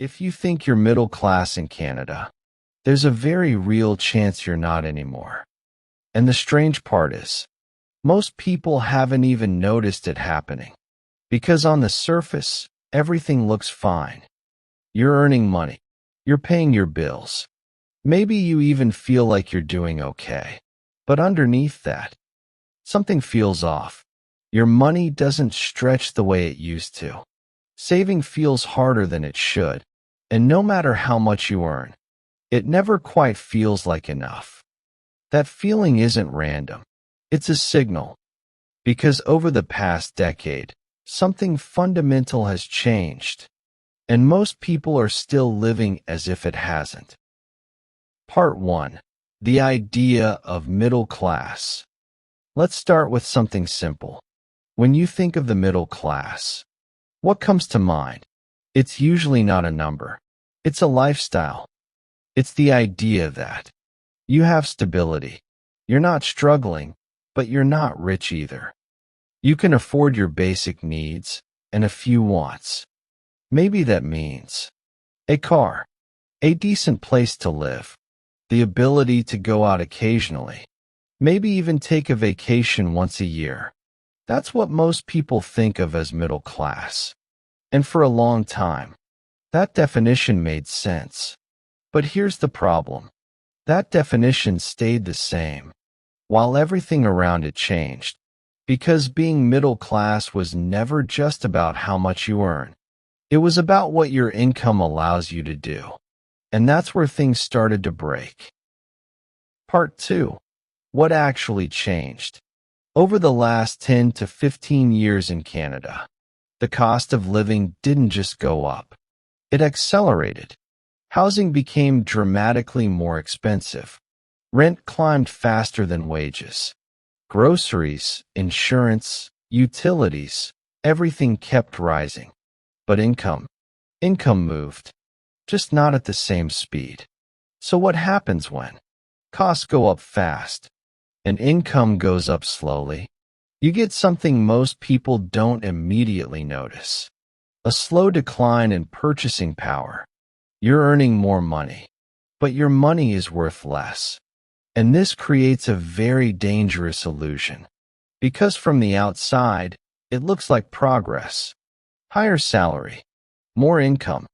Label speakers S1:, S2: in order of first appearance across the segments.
S1: If you think you're middle class in Canada, there's a very real chance you're not anymore. And the strange part is, most people haven't even noticed it happening. Because on the surface, everything looks fine. You're earning money. You're paying your bills. Maybe you even feel like you're doing okay. But underneath that, something feels off. Your money doesn't stretch the way it used to. Saving feels harder than it should. And no matter how much you earn, it never quite feels like enough. That feeling isn't random. It's a signal. Because over the past decade, something fundamental has changed. And most people are still living as if it hasn't. Part 1. The idea of middle class. Let's start with something simple. When you think of the middle class, what comes to mind? It's usually not a number. It's a lifestyle. It's the idea that you have stability. You're not struggling, but you're not rich either. You can afford your basic needs and a few wants. Maybe that means a car, a decent place to live, the ability to go out occasionally, maybe even take a vacation once a year. That's what most people think of as middle class. And for a long time, that definition made sense. But here's the problem. That definition stayed the same, while everything around it changed. Because being middle class was never just about how much you earn. It was about what your income allows you to do. And that's where things started to break. Part 2. What actually changed? Over the last 10 to 15 years in Canada, the cost of living didn't just go up. It accelerated. Housing became dramatically more expensive. Rent climbed faster than wages. Groceries, insurance, utilities, everything kept rising. But income moved, just not at the same speed. So what happens when costs go up fast and income goes up slowly? You get something most people don't immediately notice. A slow decline in purchasing power. You're earning more money, but your money is worth less. And this creates a very dangerous illusion. Because from the outside, it looks like progress. Higher salary, more income.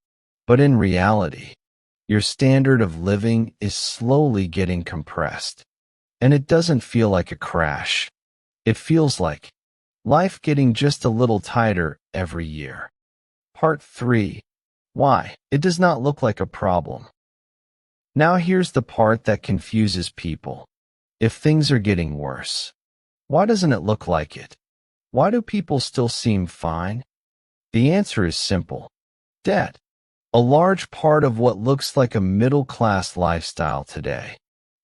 S1: But in reality, your standard of living is slowly getting compressed. And it doesn't feel like a crash. It feels like life getting just a little tighter every year. Part 3. Why? It does not look like a problem. Now here's the part that confuses people. If things are getting worse, why doesn't it look like it? Why do people still seem fine? The answer is simple. Debt. A large part of what looks like a middle-class lifestyle today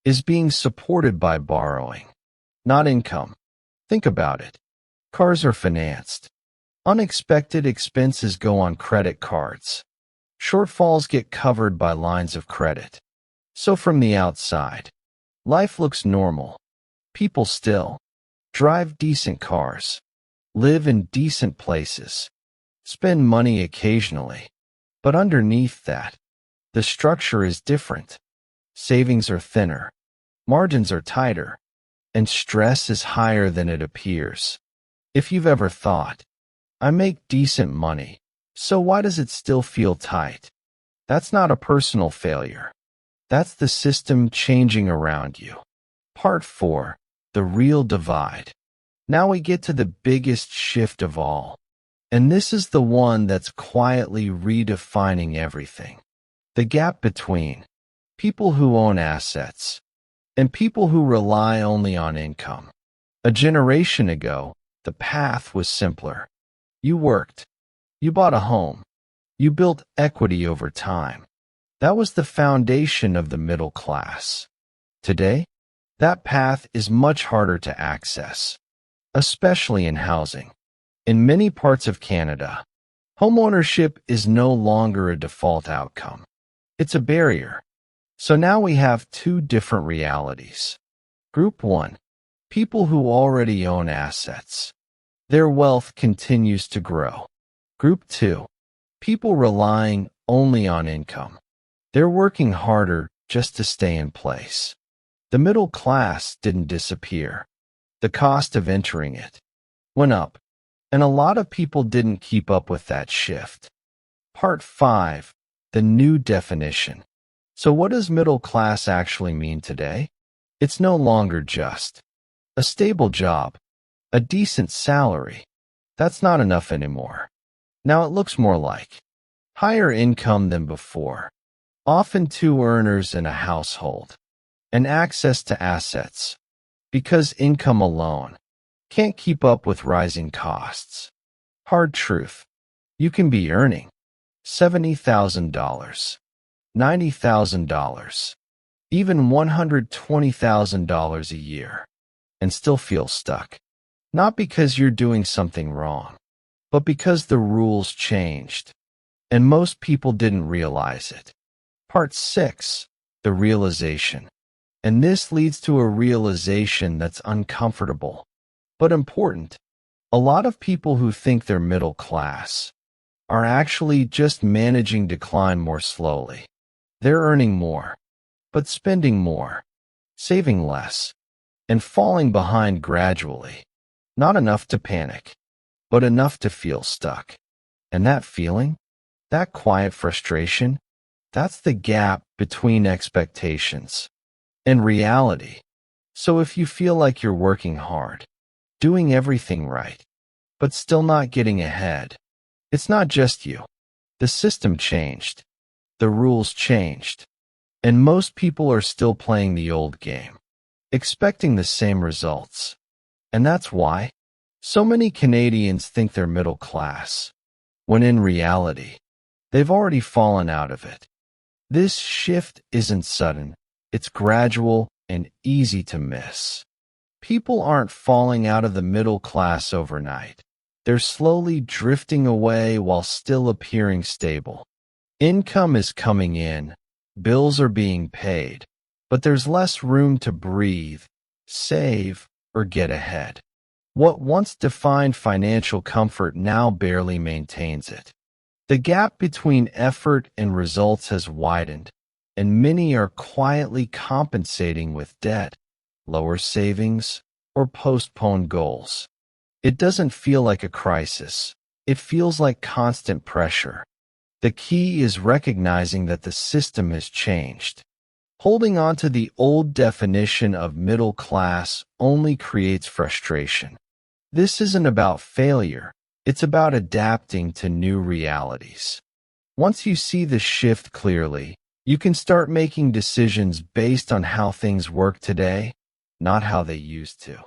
S1: is being supported by borrowing, not income. Think about it. Cars are financed. Unexpected expenses go on credit cards. Shortfalls get covered by lines of credit. So from the outside, life looks normal. People still drive decent cars, live in decent places, spend money occasionally. But underneath that, the structure is different. Savings are thinner, margins are tighter, and stress is higher than it appears. If you've ever thought, I make decent money, so why does it still feel tight? That's not a personal failure. That's the system changing around you. Part 4. The real divide. Now we get to the biggest shift of all. And this is the one that's quietly redefining everything. The gap between people who own assets and people who rely only on income. A generation ago, the path was simpler. You worked. You bought a home. You built equity over time. That was the foundation of the middle class. Today, that path is much harder to access, especially in housing. In many parts of Canada, homeownership is no longer a default outcome. It's a barrier. So now we have two different realities. Group 1. People who already own assets. Their wealth continues to grow. Group 2. People relying only on income. They're working harder just to stay in place. The middle class didn't disappear. The cost of entering it went up, and a lot of people didn't keep up with that shift. Part 5. The new definition. So what does middle class actually mean today? It's no longer just a stable job, a decent salary. That's not enough anymore. Now it looks more like higher income than before, often two earners in a household, and access to assets, because income alone can't keep up with rising costs. Hard truth. You can be earning $70,000, $90,000, even $120,000 a year, and still feel stuck. Not because you're doing something wrong, but because the rules changed, and most people didn't realize it. Part 6. The realization. And this leads to a realization that's uncomfortable, but important. A lot of people who think they're middle class are actually just managing decline more slowly. They're earning more, but spending more, saving less, and falling behind gradually. Not enough to panic, but enough to feel stuck. And that feeling, that quiet frustration, that's the gap between expectations and reality. So if you feel like you're working hard, doing everything right, but still not getting ahead, it's not just you. The system changed. The rules changed. And most people are still playing the old game, expecting the same results. And that's why so many Canadians think they're middle class, when in reality, they've already fallen out of it. This shift isn't sudden. It's gradual and easy to miss. People aren't falling out of the middle class overnight. They're slowly drifting away while still appearing stable. Income is coming in, bills are being paid, but there's less room to breathe, save, or get ahead. What once defined financial comfort now barely maintains it. The gap between effort and results has widened, and many are quietly compensating with debt, lower savings, or postponed goals. It doesn't feel like a crisis. It feels like constant pressure. The key is recognizing that the system has changed. Holding on to the old definition of middle class only creates frustration. This isn't about failure. It's about adapting to new realities. Once you see the shift clearly, you can start making decisions based on how things work today, not how they used to.